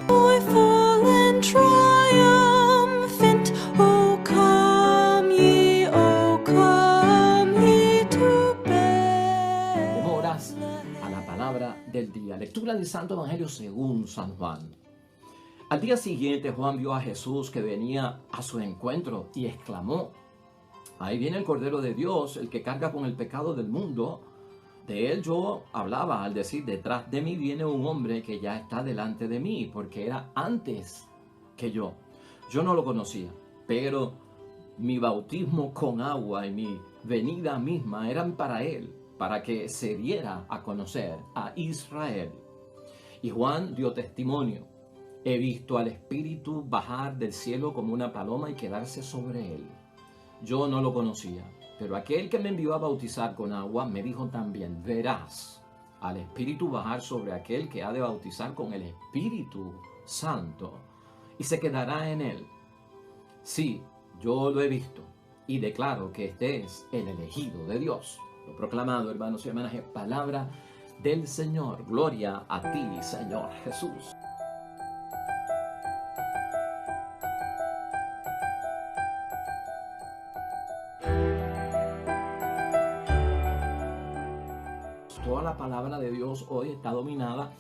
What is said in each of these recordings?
Joyful and triumphant, O come ye to Bethlehem. Demos horas a la palabra del día. Lectura del Santo Evangelio según San Juan. Al día siguiente Juan vio a Jesús que venía a su encuentro y exclamó: ahí viene el Cordero de Dios, el que carga con el pecado del mundo. De él yo hablaba al decir: detrás de mí viene un hombre que ya está delante de mí, porque era antes que yo. Yo no lo conocía, pero mi bautismo con agua y mi venida misma eran para él, para que se diera a conocer a Israel. Y Juan dio testimonio: he visto al Espíritu bajar del cielo como una paloma y quedarse sobre él. Yo no lo conocía, pero aquel que me envió a bautizar con agua me dijo también: verás al Espíritu bajar sobre aquel que ha de bautizar con el Espíritu Santo, y se quedará en él. Sí, yo lo he visto, y declaro que este es el elegido de Dios. Lo proclamado, hermanos y hermanas, es palabra del Señor. Gloria a ti, Señor Jesús. Toda la palabra de Dios hoy está dominada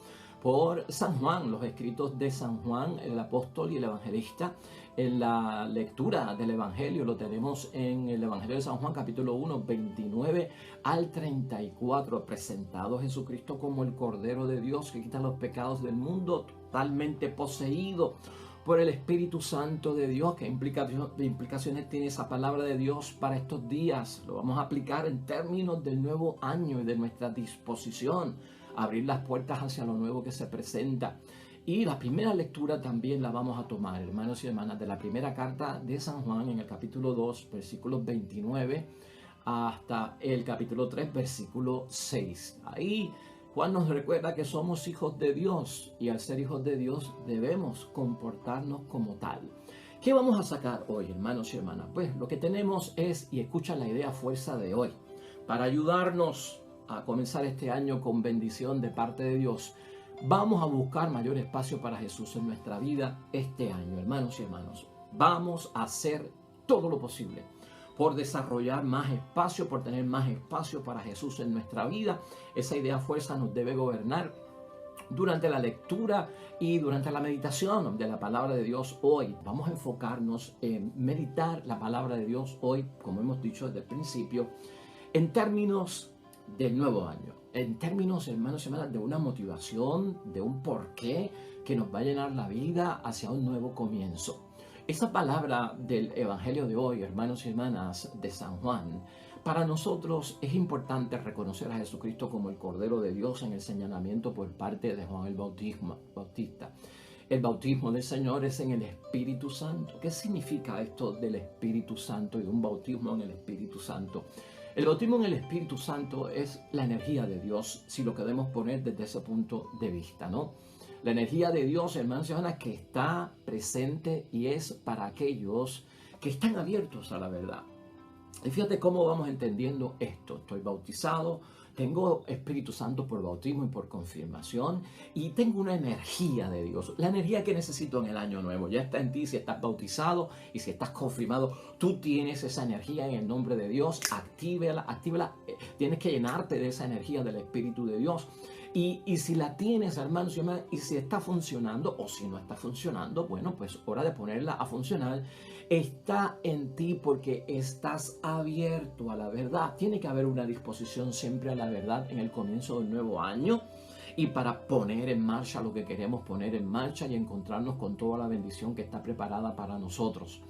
por San Juan, los escritos de San Juan, el apóstol y el evangelista. En la lectura del Evangelio lo tenemos en el Evangelio de San Juan, capítulo 1, 29 al 34, presentado Jesucristo como el Cordero de Dios que quita los pecados del mundo, totalmente poseído por el Espíritu Santo de Dios. ¿Qué implicaciones tiene esa palabra de Dios para estos días? Lo vamos a aplicar en términos del nuevo año y de nuestra disposición a abrir las puertas hacia lo nuevo que se presenta. Y la primera lectura también la vamos a tomar, hermanos y hermanas, de la primera carta de San Juan en el capítulo 2, versículos 29 hasta el capítulo 3, versículo 6. Ahí Juan nos recuerda que somos hijos de Dios y al ser hijos de Dios debemos comportarnos como tal. ¿Qué vamos a sacar hoy, hermanos y hermanas? Pues lo que tenemos es, y escucha la idea fuerza de hoy, para ayudarnos a comenzar este año con bendición de parte de Dios. Vamos a buscar mayor espacio para Jesús en nuestra vida este año, hermanos y hermanas. Vamos a hacer todo lo posible por desarrollar más espacio, por tener más espacio para Jesús en nuestra vida. Esa idea fuerza nos debe gobernar durante la lectura y durante la meditación de la palabra de Dios hoy. Vamos a enfocarnos en meditar la palabra de Dios hoy, como hemos dicho desde el principio, en términos del nuevo año, en términos, hermanos y hermanas, de una motivación, de un porqué que nos va a llenar la vida hacia un nuevo comienzo. Esa palabra del Evangelio de hoy, hermanos y hermanas, de San Juan, para nosotros es importante reconocer a Jesucristo como el Cordero de Dios en el señalamiento por parte de Juan el Bautista. El bautismo del Señor es en el Espíritu Santo. ¿Qué significa esto del Espíritu Santo y de un bautismo en el Espíritu Santo? El bautismo en el Espíritu Santo es la energía de Dios, si lo queremos poner desde ese punto de vista, ¿no? La energía de Dios, hermanos y hermanas, que está presente y es para aquellos que están abiertos a la verdad. Y fíjate cómo vamos entendiendo esto. Estoy bautizado, tengo Espíritu Santo por bautismo y por confirmación, y tengo una energía de Dios. La energía que necesito en el año nuevo ya está en ti si estás bautizado y si estás confirmado. Tú tienes esa energía en el nombre de Dios. Actívala. Tienes que llenarte de esa energía del Espíritu de Dios. Y si la tienes, hermanos y hermanas, y si está funcionando o si no está funcionando, bueno, pues hora de ponerla a funcionar. Está en ti porque estás abierto a la verdad. Tiene que haber una disposición siempre a la verdad en el comienzo del nuevo año y para poner en marcha lo que queremos poner en marcha y encontrarnos con toda la bendición que está preparada para nosotros.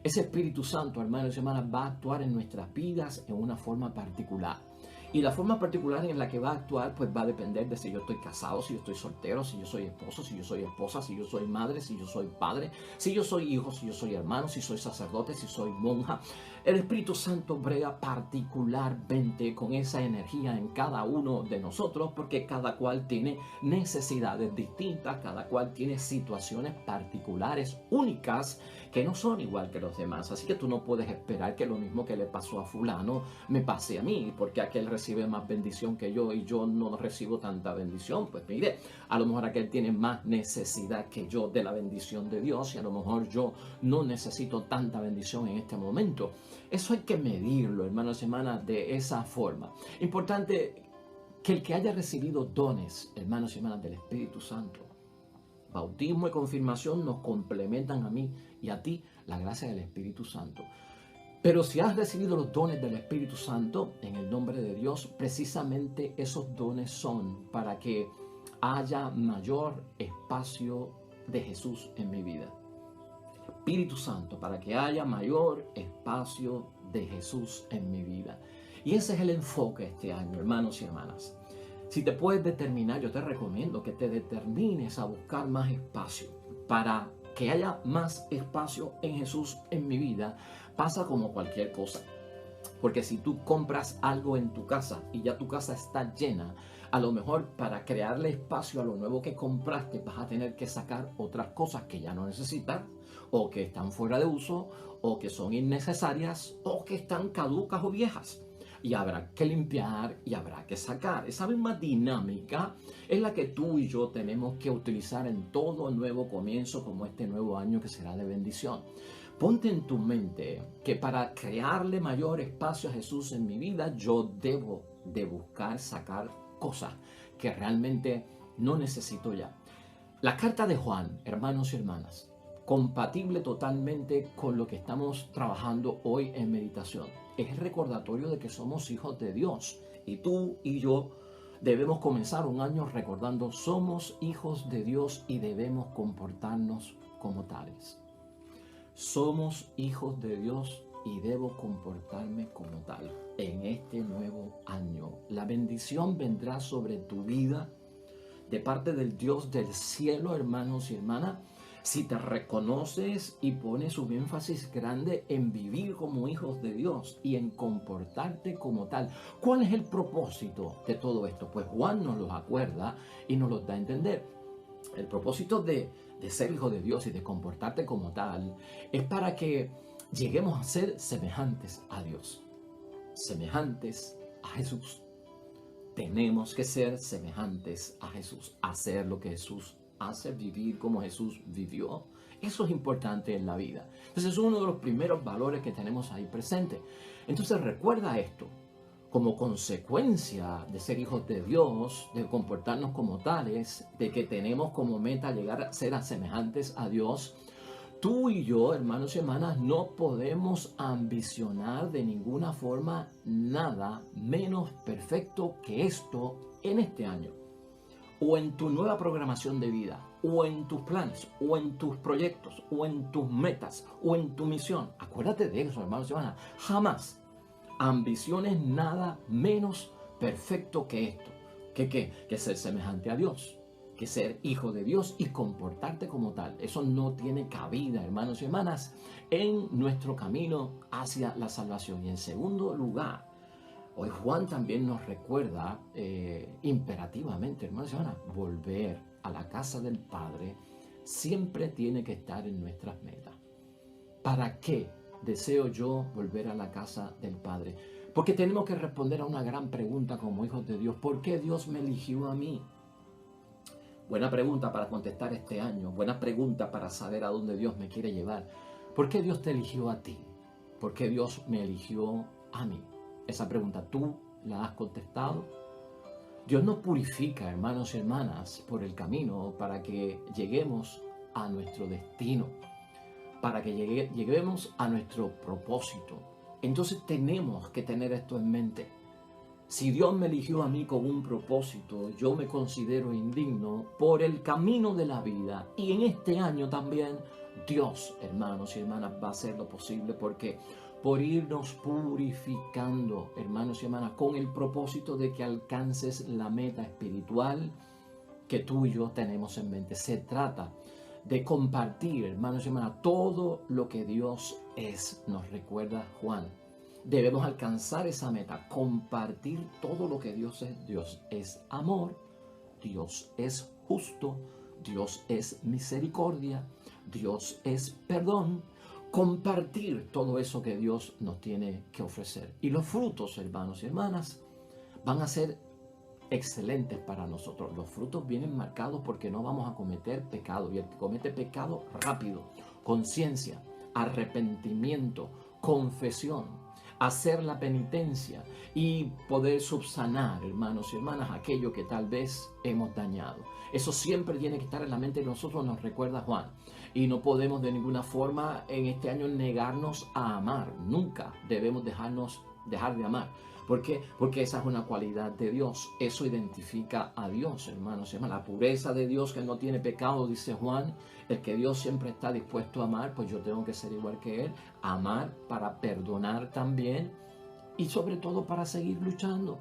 Ese Espíritu Santo, hermanos y hermanas, va a actuar en nuestras vidas en una forma particular. Y la forma particular en la que va a actuar pues va a depender de si yo estoy casado, si yo estoy soltero, si yo soy esposo, si yo soy esposa, si yo soy madre, si yo soy padre, si yo soy hijo, si yo soy hermano, si soy sacerdote, si soy monja. El Espíritu Santo brega particularmente con esa energía en cada uno de nosotros porque cada cual tiene necesidades distintas, cada cual tiene situaciones particulares, únicas, que no son igual que los demás. Así que tú no puedes esperar que lo mismo que le pasó a fulano me pase a mí, porque aquel recibe más bendición que yo y yo no recibo tanta bendición. Pues mire, a lo mejor aquel tiene más necesidad que yo de la bendición de Dios y a lo mejor yo no necesito tanta bendición en este momento. Eso hay que medirlo, hermanos y hermanas, de esa forma. Importante que el que haya recibido dones, hermanos y hermanas, del Espíritu Santo, bautismo y confirmación nos complementan a mí y a ti la gracia del Espíritu Santo. Pero si has recibido los dones del Espíritu Santo en el nombre de Dios, precisamente esos dones son para que haya mayor espacio de Jesús en mi vida. Espíritu Santo, para que haya mayor espacio de Jesús en mi vida. Y ese es el enfoque este año, hermanos y hermanas. Si te puedes determinar, yo te recomiendo que te determines a buscar más espacio. Para que haya más espacio en Jesús en mi vida, pasa como cualquier cosa. Porque si tú compras algo en tu casa y ya tu casa está llena, a lo mejor para crearle espacio a lo nuevo que compraste vas a tener que sacar otras cosas que ya no necesitas, o que están fuera de uso, o que son innecesarias, o que están caducas o viejas. Y habrá que limpiar y habrá que sacar. Esa misma dinámica es la que tú y yo tenemos que utilizar en todo nuevo comienzo como este nuevo año que será de bendición. Ponte en tu mente que para crearle mayor espacio a Jesús en mi vida, yo debo de buscar sacar cosas que realmente no necesito ya. La carta de Juan, hermanos y hermanas, compatible totalmente con lo que estamos trabajando hoy en meditación. Es el recordatorio de que somos hijos de Dios y tú y yo debemos comenzar un año recordando somos hijos de Dios y debemos comportarnos como tales. Somos hijos de Dios y debo comportarme como tal en este nuevo año. La bendición vendrá sobre tu vida de parte del Dios del cielo, hermanos y hermanas, si te reconoces y pones un énfasis grande en vivir como hijos de Dios y en comportarte como tal. ¿Cuál es el propósito de todo esto? Pues Juan nos lo acuerda y nos lo da a entender. El propósito de ser hijo de Dios y de comportarte como tal es para que lleguemos a ser semejantes a Dios, semejantes a Jesús. Tenemos que ser semejantes a Jesús, hacer lo que Jesús hace, vivir como Jesús vivió. Eso es importante en la vida. Entonces es uno de los primeros valores que tenemos ahí presente. Entonces recuerda esto. Como consecuencia de ser hijos de Dios, de comportarnos como tales, de que tenemos como meta llegar a ser semejantes a Dios, tú y yo, hermanos y hermanas, no podemos ambicionar de ninguna forma nada menos perfecto que esto en este año, o en tu nueva programación de vida, o en tus planes, o en tus proyectos, o en tus metas, o en tu misión. Acuérdate de eso, hermanos y hermanas. Jamás ambiciones nada menos perfecto que esto. Que ser semejante a Dios, que ser hijo de Dios y comportarte como tal. Eso no tiene cabida, hermanos y hermanas, en nuestro camino hacia la salvación. Y en segundo lugar, hoy Juan también nos recuerda imperativamente, hermanos y hermanas, volver a la casa del Padre siempre tiene que estar en nuestras metas. ¿Para qué deseo yo volver a la casa del Padre? Porque tenemos que responder a una gran pregunta como hijos de Dios. ¿Por qué Dios me eligió a mí? Buena pregunta para contestar este año. Buena pregunta para saber a dónde Dios me quiere llevar. ¿Por qué Dios te eligió a ti? ¿Por qué Dios me eligió a mí? Esa pregunta, ¿tú la has contestado? Dios nos purifica, hermanos y hermanas, por el camino para que lleguemos a nuestro destino, para que lleguemos a nuestro propósito. Entonces tenemos que tener esto en mente. Si Dios me eligió a mí con un propósito, yo me considero indigno por el camino de la vida. Y en este año también Dios, hermanos y hermanas, va a hacer lo posible porque por irnos purificando, hermanos y hermanas, con el propósito de que alcances la meta espiritual que tú y yo tenemos en mente. Se trata de compartir, hermanos y hermanas, todo lo que Dios es, nos recuerda Juan. Debemos alcanzar esa meta, compartir todo lo que Dios es. Dios es amor, Dios es justo, Dios es misericordia, Dios es perdón. Compartir todo eso que Dios nos tiene que ofrecer. Y los frutos, hermanos y hermanas, van a ser excelentes para nosotros. Los frutos vienen marcados porque no vamos a cometer pecado. Y el que comete pecado, rápido, conciencia, arrepentimiento, confesión, hacer la penitencia y poder subsanar, hermanos y hermanas, aquello que tal vez hemos dañado. Eso siempre tiene que estar en la mente de nosotros, nos recuerda Juan. Y no podemos de ninguna forma en este año negarnos a amar. Nunca debemos dejar de amar. ¿Por qué? Porque esa es una cualidad de Dios. Eso identifica a Dios, hermanos y hermanas. La pureza de Dios, que no tiene pecado, dice Juan. El que Dios siempre está dispuesto a amar, pues yo tengo que ser igual que Él. Amar para perdonar también. Y sobre todo para seguir luchando.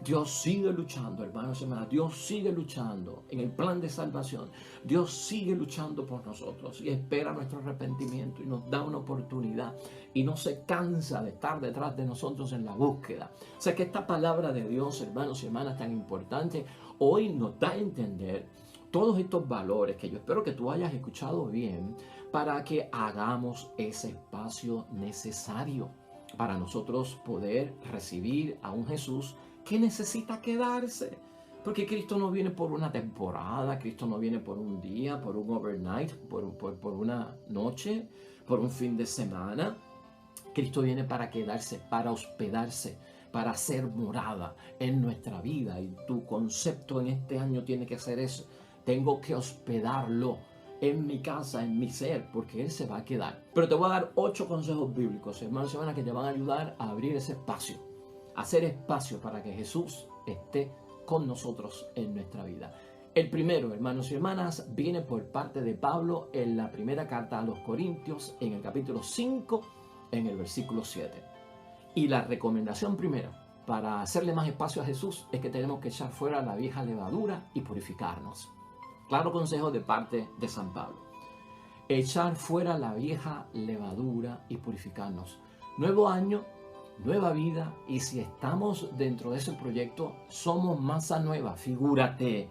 Dios sigue luchando, hermanos y hermanas. Dios sigue luchando en el plan de salvación. Dios sigue luchando por nosotros y espera nuestro arrepentimiento y nos da una oportunidad y no se cansa de estar detrás de nosotros en la búsqueda. O sea que esta palabra de Dios, hermanos y hermanas, tan importante, hoy nos da a entender todos estos valores que yo espero que tú hayas escuchado bien para que hagamos ese espacio necesario para nosotros poder recibir a un Jesús que necesita quedarse. Porque Cristo no viene por una temporada, Cristo no viene por un día, por un overnight, por una noche, por un fin de semana. Cristo viene para quedarse, para hospedarse, para hacer morada en nuestra vida. Y tu concepto en este año tiene que ser eso. Tengo que hospedarlo en mi casa, en mi ser, porque Él se va a quedar. Pero te voy a dar 8 consejos bíblicos, hermanos y hermanas, que te van a ayudar a abrir ese espacio. Hacer espacio para que Jesús esté con nosotros en nuestra vida. El primero, hermanos y hermanas, viene por parte de Pablo en la primera carta a los Corintios, en el capítulo 5, en el versículo 7. Y la recomendación primera para hacerle más espacio a Jesús es que tenemos que echar fuera la vieja levadura y purificarnos. Claro consejo de parte de San Pablo. Echar fuera la vieja levadura y purificarnos. Nuevo año, nueva vida, y si estamos dentro de ese proyecto, somos masa nueva. Figúrate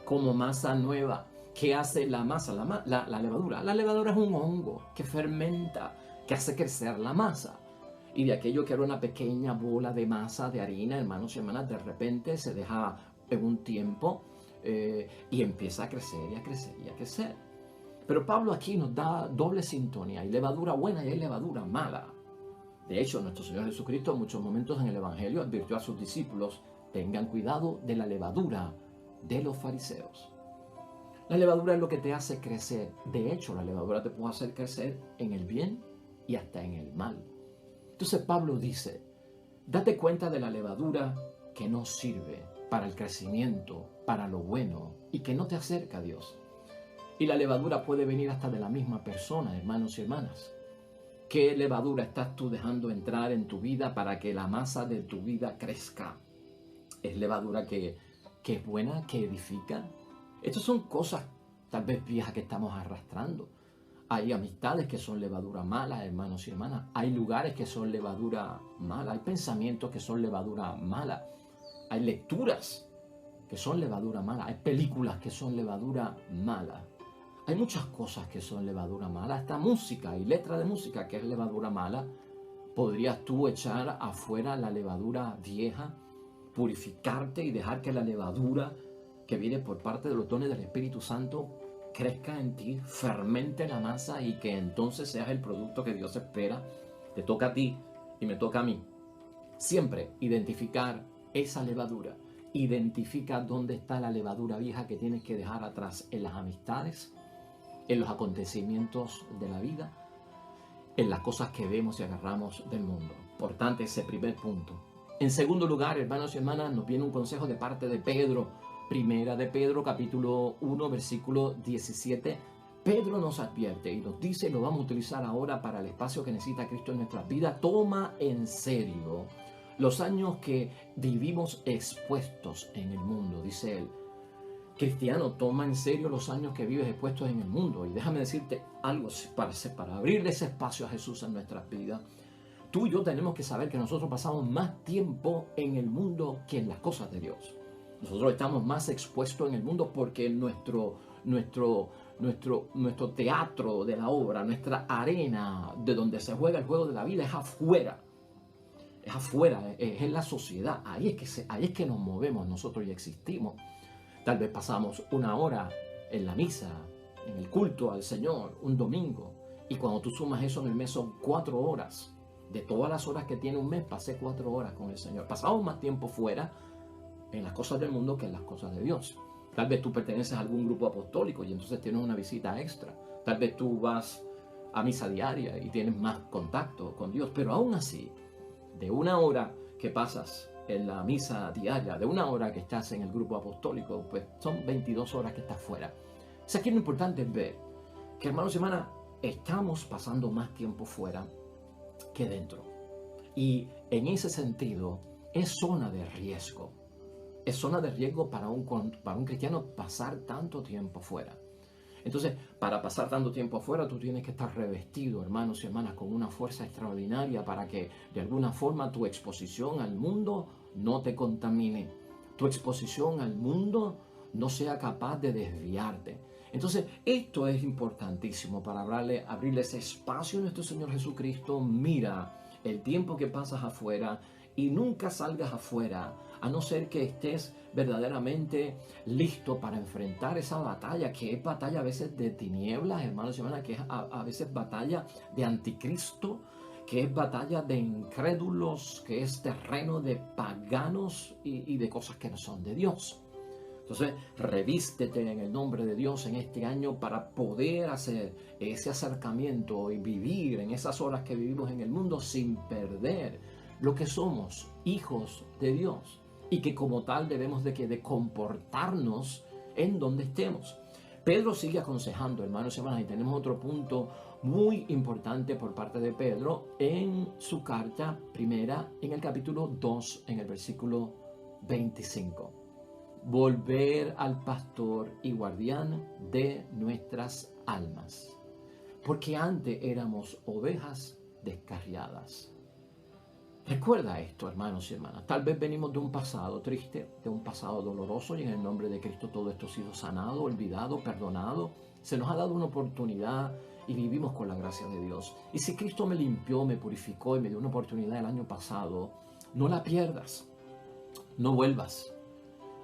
como masa nueva. ¿Qué hace la masa? La levadura. La levadura es un hongo que fermenta, que hace crecer la masa. Y de aquello que era una pequeña bola de masa de harina, hermanos y hermanas, de repente se deja en un tiempo y empieza a crecer y a crecer y a crecer. Pero Pablo aquí nos da doble sintonía. Hay levadura buena y hay levadura mala. De hecho, nuestro Señor Jesucristo en muchos momentos en el Evangelio advirtió a sus discípulos: tengan cuidado de la levadura de los fariseos. La levadura es lo que te hace crecer. De hecho, la levadura te puede hacer crecer en el bien y hasta en el mal. Entonces Pablo dice: date cuenta de la levadura que no sirve para el crecimiento, para lo bueno y que no te acerca a Dios. Y la levadura puede venir hasta de la misma persona, hermanos y hermanas. ¿Qué levadura estás tú dejando entrar en tu vida para que la masa de tu vida crezca? ¿Es levadura que es buena, que edifica? Estas son cosas tal vez viejas que estamos arrastrando. Hay amistades que son levadura mala, hermanos y hermanas. Hay lugares que son levadura mala. Hay pensamientos que son levadura mala. Hay lecturas que son levadura mala. Hay películas que son levadura mala. Hay muchas cosas que son levadura mala. Hasta música y letra de música que es levadura mala. ¿Podrías tú echar afuera la levadura vieja, purificarte y dejar que la levadura que viene por parte de los dones del Espíritu Santo crezca en ti, fermente la masa y que entonces seas el producto que Dios espera? Te toca a ti y me toca a mí. Siempre identificar esa levadura. Identifica dónde está la levadura vieja que tienes que dejar atrás en las amistades, en los acontecimientos de la vida, en las cosas que vemos y agarramos del mundo. Importante ese primer punto. En segundo lugar, hermanos y hermanas, nos viene un consejo de parte de Pedro. Primera de Pedro, capítulo 1, versículo 17. Pedro nos advierte y nos dice, y lo vamos a utilizar ahora para el espacio que necesita Cristo en nuestras vidas: toma en serio los años que vivimos expuestos en el mundo, dice él. Cristiano, toma en serio los años que vives expuestos en el mundo. Y déjame decirte algo para abrirle ese espacio a Jesús en nuestras vidas. Tú y yo tenemos que saber que nosotros pasamos más tiempo en el mundo que en las cosas de Dios. Nosotros estamos más expuestos en el mundo porque nuestro teatro de la obra, nuestra arena de donde se juega el juego de la vida es afuera. es afuera, es en la sociedad. Ahí es que nos movemos nosotros y existimos. Tal vez pasamos una hora en la misa, en el culto al Señor, un domingo. Y cuando tú sumas eso en el mes son 4 horas. De todas las horas que tiene un mes, pasé 4 horas con el Señor. Pasamos más tiempo fuera en las cosas del mundo que en las cosas de Dios. Tal vez tú perteneces a algún grupo apostólico y entonces tienes una visita extra. Tal vez tú vas a misa diaria y tienes más contacto con Dios. Pero aún así, de una hora que pasas en la misa diaria, de una hora que estás en el grupo apostólico, pues son 22 horas que estás fuera. O sea, aquí lo importante es ver que, hermanos y hermanas, estamos pasando más tiempo fuera que dentro. Y en ese sentido, es zona de riesgo. Es zona de riesgo para un cristiano pasar tanto tiempo fuera. Entonces, para pasar tanto tiempo afuera, tú tienes que estar revestido, hermanos y hermanas, con una fuerza extraordinaria para que de alguna forma tu exposición al mundo no te contamine. Tu exposición al mundo no sea capaz de desviarte. Entonces, esto es importantísimo para abrirle ese espacio a nuestro Señor Jesucristo. Mira el tiempo que pasas afuera y nunca salgas afuera, a no ser que estés verdaderamente listo para enfrentar esa batalla, que es batalla a veces de tinieblas, hermanos y hermanas, que es a veces batalla de anticristo, que es batalla de incrédulos, que es terreno de paganos y de cosas que no son de Dios. Entonces, revístete en el nombre de Dios en este año para poder hacer ese acercamiento y vivir en esas horas que vivimos en el mundo sin perder lo que somos, hijos de Dios, y que como tal debemos de comportarnos en donde estemos. Pedro sigue aconsejando, hermanos y hermanas, y tenemos otro punto muy importante por parte de Pedro en su carta primera, en el capítulo 2, en el versículo 25. Volver al pastor y guardián de nuestras almas, porque antes éramos ovejas descarriadas. Recuerda esto, hermanos y hermanas. Tal vez venimos de un pasado triste, de un pasado doloroso, y en el nombre de Cristo todo esto ha sido sanado, olvidado, perdonado. Se nos ha dado una oportunidad y vivimos con la gracia de Dios. Y si Cristo me limpió, me purificó y me dio una oportunidad el año pasado, no la pierdas. No vuelvas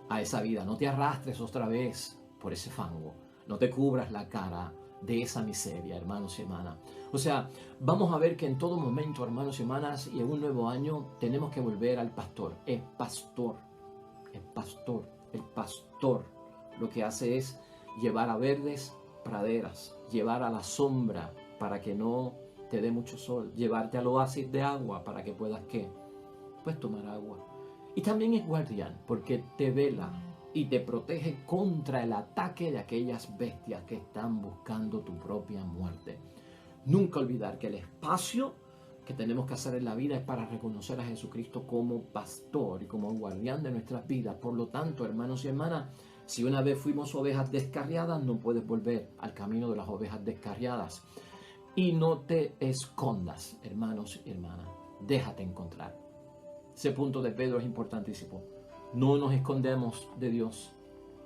a esa vida, no te arrastres otra vez por ese fango, no te cubras la cara de esa miseria, hermanos y hermanas. O sea, vamos a ver que en todo momento, hermanos y hermanas, y en un nuevo año tenemos que volver al pastor. El pastor lo que hace es llevar a verdes praderas, llevar a la sombra para que no te dé mucho sol, llevarte al oasis de agua para que puedas, ¿qué? Pues tomar agua. Y también es guardián porque te vela y te protege contra el ataque de aquellas bestias que están buscando tu propia muerte. Nunca olvidar que el espacio que tenemos que hacer en la vida es para reconocer a Jesucristo como pastor y como guardián de nuestras vidas. Por lo tanto, hermanos y hermanas, si una vez fuimos ovejas descarriadas, no puedes volver al camino de las ovejas descarriadas. Y no te escondas, hermanos y hermanas. Déjate encontrar. Ese punto de Pedro es importantísimo. No nos escondemos de Dios.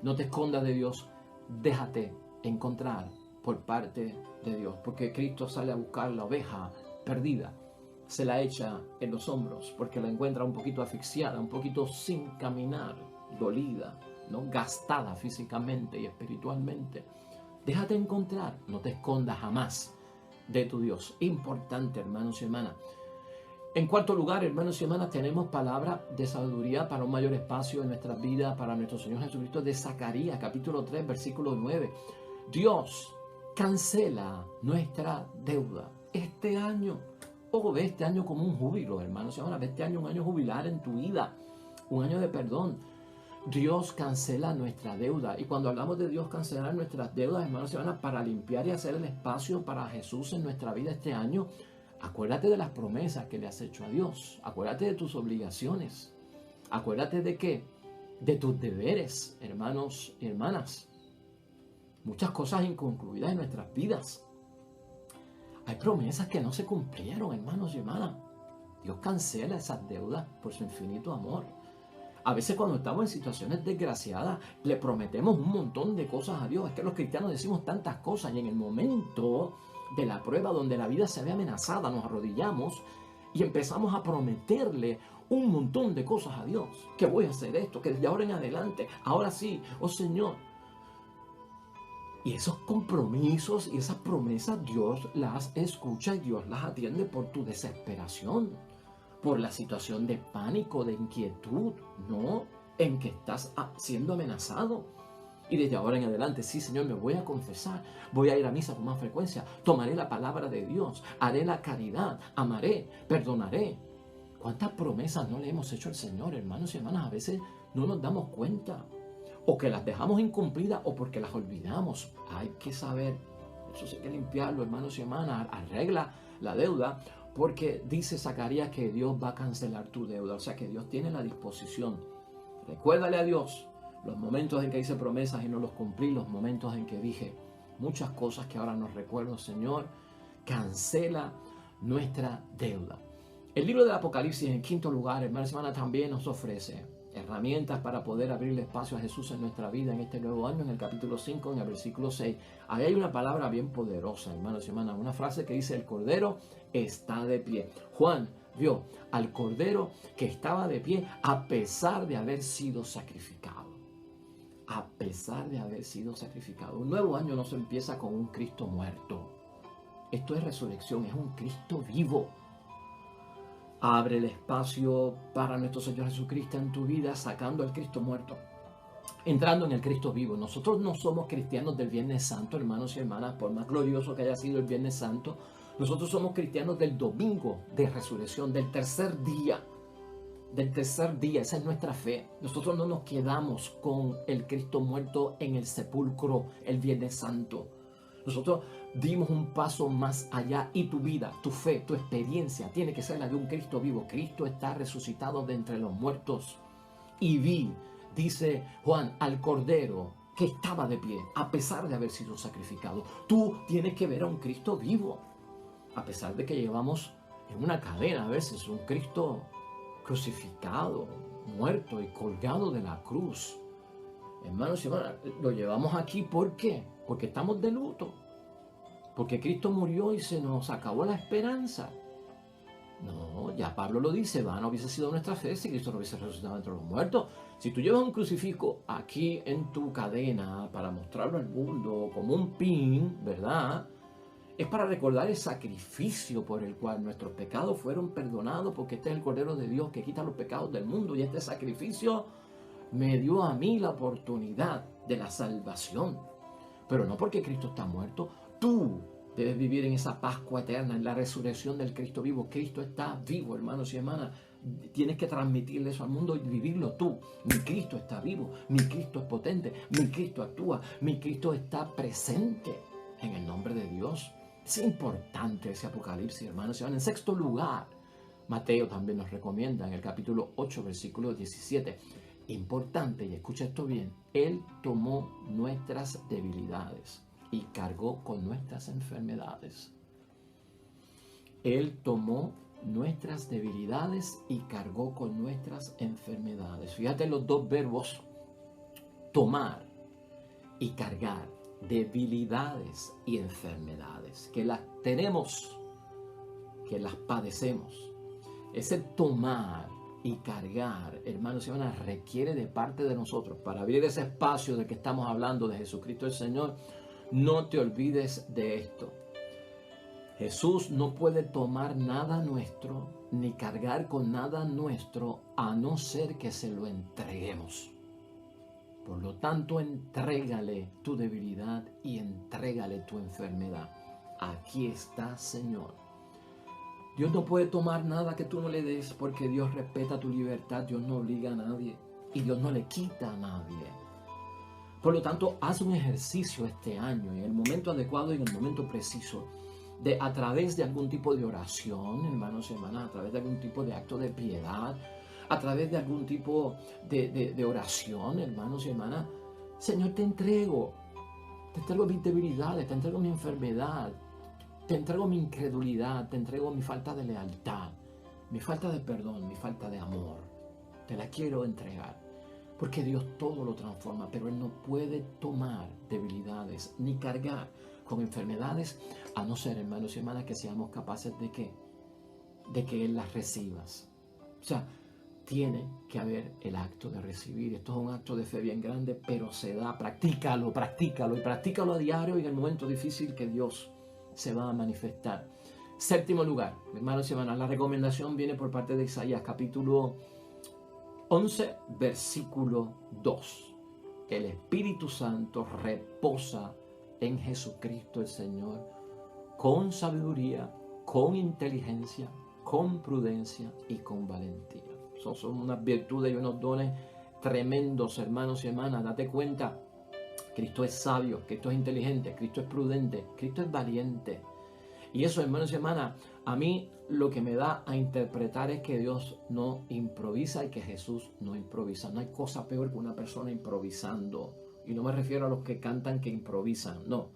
No te escondas de Dios. Déjate encontrar por parte de Dios. Porque Cristo sale a buscar la oveja perdida. Se la echa en los hombros porque la encuentra un poquito asfixiada, un poquito sin caminar, dolida, ¿no? Gastada físicamente y espiritualmente. Déjate encontrar. No te escondas jamás de tu Dios. Importante, hermanos y hermanas. En cuarto lugar, hermanos y hermanas, tenemos palabra de sabiduría para un mayor espacio en nuestras vidas, para nuestro Señor Jesucristo, de Zacarías, capítulo 3, versículo 9. Dios cancela nuestra deuda este año. Ojo, ve este año como un júbilo, hermanos y hermanas. Ve este año un año jubilar en tu vida, un año de perdón. Dios cancela nuestra deuda. Y cuando hablamos de Dios cancelar nuestras deudas, hermanos y hermanas, para limpiar y hacer el espacio para Jesús en nuestra vida este año, acuérdate de las promesas que le has hecho a Dios. Acuérdate de tus obligaciones. Acuérdate de qué? De tus deberes, hermanos y hermanas. Muchas cosas inconcluidas en nuestras vidas. Hay promesas que no se cumplieron, hermanos y hermanas. Dios cancela esas deudas por su infinito amor. A veces cuando estamos en situaciones desgraciadas, le prometemos un montón de cosas a Dios. Es que los cristianos decimos tantas cosas y en el momento de la prueba donde la vida se ve amenazada, nos arrodillamos y empezamos a prometerle un montón de cosas a Dios. Que voy a hacer esto, que desde ahora en adelante, ahora sí, oh Señor. Y esos compromisos y esas promesas Dios las escucha y Dios las atiende por tu desesperación, por la situación de pánico, de inquietud, ¿no? En que estás siendo amenazado. Y desde ahora en adelante, sí, Señor, me voy a confesar, voy a ir a misa con más frecuencia, tomaré la palabra de Dios, haré la caridad, amaré, perdonaré. ¿Cuántas promesas no le hemos hecho al Señor, hermanos y hermanas? A veces no nos damos cuenta, o que las dejamos incumplidas, o porque las olvidamos. Hay que saber, eso sí hay que limpiarlo, hermanos y hermanas, arregla la deuda, porque dice Zacarías que Dios va a cancelar tu deuda, o sea que Dios tiene la disposición. Recuérdale a Dios los momentos en que hice promesas y no los cumplí, los momentos en que dije muchas cosas que ahora no recuerdo. Señor, cancela nuestra deuda. El libro del Apocalipsis, en quinto lugar, hermanos y hermanas, también nos ofrece herramientas para poder abrirle espacio a Jesús en nuestra vida en este nuevo año. En el capítulo 5, en el versículo 6, ahí hay una palabra bien poderosa, hermanos y hermanas, una frase que dice: el Cordero está de pie. Juan vio al Cordero que estaba de pie a pesar de haber sido sacrificado. A pesar de haber sido sacrificado. Un nuevo año no se empieza con un Cristo muerto. Esto es resurrección, es un Cristo vivo. Abre el espacio para nuestro Señor Jesucristo en tu vida, sacando al Cristo muerto, entrando en el Cristo vivo. Nosotros no somos cristianos del Viernes Santo, hermanos y hermanas, por más glorioso que haya sido el Viernes Santo. Nosotros somos cristianos del domingo de resurrección, del tercer día. Del tercer día, esa es nuestra fe. Nosotros no nos quedamos con el Cristo muerto en el sepulcro el Viernes Santo. Nosotros dimos un paso más allá, y tu vida, tu fe, tu experiencia tiene que ser la de un Cristo vivo. Cristo está resucitado de entre los muertos. Y vi, dice Juan, al Cordero que estaba de pie a pesar de haber sido sacrificado. Tú tienes que ver a un Cristo vivo, a pesar de que llevamos en una cadena a veces un Cristo crucificado, muerto y colgado de la cruz. Hermanos y hermanas, lo llevamos aquí, ¿por qué? Porque estamos de luto, porque Cristo murió y se nos acabó la esperanza. No, ya Pablo lo dice: vana hubiese sido nuestra fe si Cristo no hubiese resucitado entre los muertos. Si tú llevas un crucifijo aquí en tu cadena para mostrarlo al mundo como un pin, ¿verdad? Es para recordar el sacrificio por el cual nuestros pecados fueron perdonados, porque este es el Cordero de Dios que quita los pecados del mundo, y este sacrificio me dio a mí la oportunidad de la salvación. Pero no porque Cristo está muerto. Tú debes vivir en esa Pascua eterna, en la resurrección del Cristo vivo. Cristo está vivo, hermanos y hermanas. Tienes que transmitirle eso al mundo y vivirlo tú. Mi Cristo está vivo, mi Cristo es potente, mi Cristo actúa, mi Cristo está presente, en el nombre de Dios. Es importante ese Apocalipsis, hermanos y hermanas. En sexto lugar, Mateo también nos recomienda en el capítulo 8, versículo 17. Importante, y escucha esto bien: Él tomó nuestras debilidades y cargó con nuestras enfermedades. Él tomó nuestras debilidades y cargó con nuestras enfermedades. Fíjate los dos verbos: tomar y cargar. Debilidades y enfermedades, que las tenemos, que las padecemos. Ese tomar y cargar, hermanos y hermanas, requiere de parte de nosotros. Para abrir ese espacio del que estamos hablando, de Jesucristo el Señor, no te olvides de esto. Jesús no puede tomar nada nuestro ni cargar con nada nuestro a no ser que se lo entreguemos. Por lo tanto, entrégale tu debilidad y entrégale tu enfermedad. Aquí está, Señor. Dios no puede tomar nada que tú no le des, porque Dios respeta tu libertad. Dios no obliga a nadie y Dios no le quita a nadie. Por lo tanto, haz un ejercicio este año, en el momento adecuado y en el momento preciso, de a través de algún tipo de oración, hermanos y hermanas, a través de algún tipo de acto de piedad, a través de algún tipo de oración, hermanos y hermanas. Señor, te entrego mis debilidades, te entrego mi enfermedad, te entrego mi incredulidad, te entrego mi falta de lealtad, mi falta de perdón, mi falta de amor. Te la quiero entregar, porque Dios todo lo transforma, pero Él no puede tomar debilidades ni cargar con enfermedades, a no ser, hermanos y hermanas, que seamos capaces de ¿qué? de que Él las recibas. O sea, tiene que haber el acto de recibir. Esto es un acto de fe bien grande, pero se da. Practícalo y practícalo a diario y en el momento difícil que Dios se va a manifestar. Séptimo lugar, hermanos y hermanas, la recomendación viene por parte de Isaías, capítulo 11, versículo 2. El Espíritu Santo reposa en Jesucristo el Señor con sabiduría, con inteligencia, con prudencia y con valentía. Son unas virtudes y unos dones tremendos, hermanos y hermanas. Date cuenta, Cristo es sabio, Cristo es inteligente, Cristo es prudente, Cristo es valiente. Y eso, hermanos y hermanas, a mí lo que me da a interpretar es que Dios no improvisa y que Jesús no improvisa. No hay cosa peor que una persona improvisando. Y no me refiero a los que cantan que improvisan, no.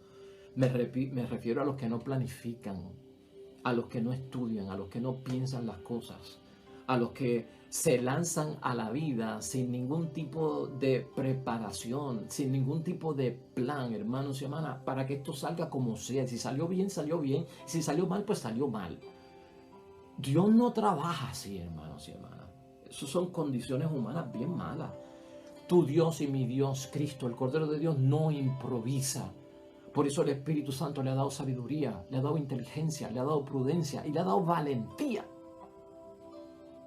Me refiero a los que no planifican, a los que no estudian, a los que no piensan las cosas, a los que se lanzan a la vida sin ningún tipo de preparación, sin ningún tipo de plan, hermanos y hermanas, para que esto salga como sea. Si salió bien, salió bien. Si salió mal, pues salió mal. Dios no trabaja así, hermanos y hermanas. Esas son condiciones humanas bien malas. Tu Dios y mi Dios, Cristo, el Cordero de Dios, no improvisa. Por eso el Espíritu Santo le ha dado sabiduría, le ha dado inteligencia, le ha dado prudencia y le ha dado valentía.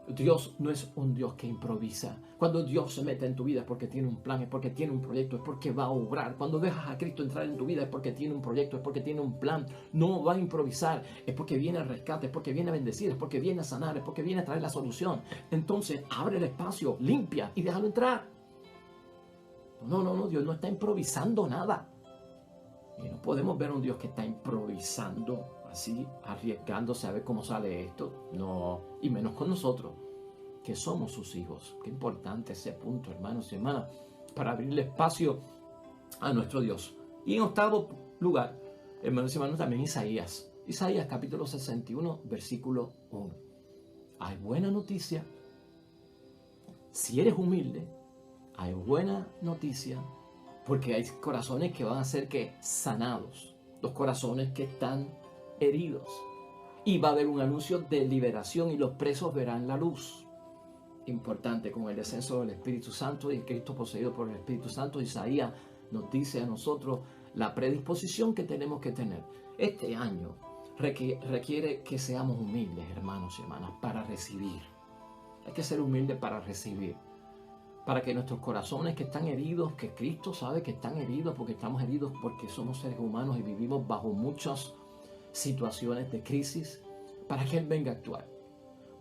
Dios no es un Dios que improvisa. Cuando Dios se mete en tu vida es porque tiene un plan, es porque tiene un proyecto, es porque va a obrar. Cuando dejas a Cristo entrar en tu vida es porque tiene un proyecto, es porque tiene un plan. No va a improvisar, es porque viene a rescate, es porque viene a bendecir, es porque viene a sanar, es porque viene a traer la solución. Entonces abre el espacio, limpia y déjalo entrar. No, Dios no está improvisando nada. Y no podemos ver a un Dios que está improvisando, así, arriesgándose a ver cómo sale esto. No, y menos con nosotros, que somos sus hijos. Qué importante ese punto, hermanos y hermanas, para abrirle espacio a nuestro Dios. Y en octavo lugar, hermanos y hermanas, también Isaías. Isaías capítulo 61, versículo 1. Hay buena noticia. Si eres humilde, hay buena noticia, porque hay corazones que van a ser que sanados. Los corazones que están heridos. Y va a haber un anuncio de liberación y los presos verán la luz. Importante, con el descenso del Espíritu Santo y el Cristo poseído por el Espíritu Santo, Isaías nos dice a nosotros la predisposición que tenemos que tener. Este año requiere que seamos humildes, hermanos y hermanas, para recibir. Hay que ser humildes para recibir. Para que nuestros corazones que están heridos, que Cristo sabe que están heridos, porque estamos heridos porque somos seres humanos y vivimos bajo muchas situaciones de crisis, para que Él venga a actuar.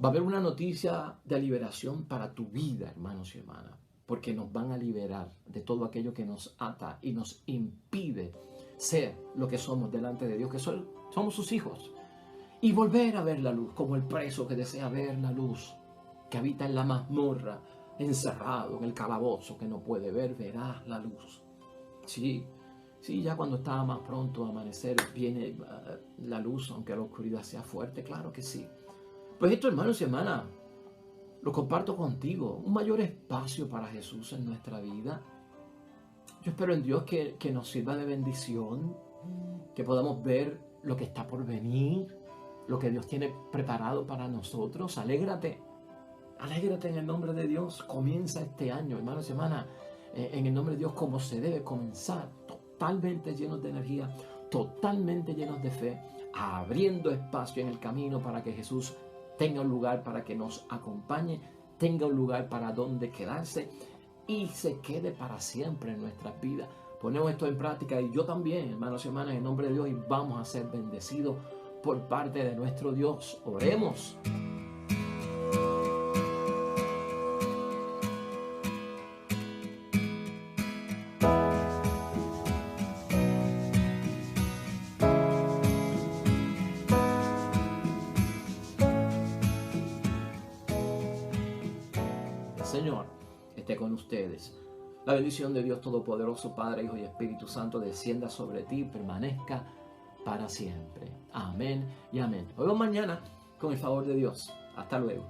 Va a haber una noticia de liberación para tu vida, hermanos y hermanas, porque nos van a liberar de todo aquello que nos ata y nos impide ser lo que somos delante de Dios, que somos sus hijos, y volver a ver la luz, como el preso que desea ver la luz, que habita en la mazmorra, encerrado en el calabozo, que no puede ver, verá la luz. Sí, ya cuando está más pronto a amanecer viene la luz, aunque la oscuridad sea fuerte, claro que sí. Pues esto, hermanos y hermanas, lo comparto contigo, un mayor espacio para Jesús en nuestra vida. Yo espero en Dios que nos sirva de bendición, que podamos ver lo que está por venir, lo que Dios tiene preparado para nosotros. Alégrate en el nombre de Dios. Comienza este año, hermanos y hermanas, en el nombre de Dios, como se debe comenzar, totalmente llenos de energía, totalmente llenos de fe, abriendo espacio en el camino para que Jesús tenga un lugar para que nos acompañe, tenga un lugar para donde quedarse y se quede para siempre en nuestras vidas. Ponemos esto en práctica y yo también, hermanos y hermanas, en nombre de Dios, y vamos a ser bendecidos por parte de nuestro Dios. Oremos. Señor esté con ustedes. La bendición de Dios Todopoderoso, Padre, Hijo y Espíritu Santo, descienda sobre ti y permanezca para siempre. Amén y amén. Nos vemos mañana con el favor de Dios. Hasta luego.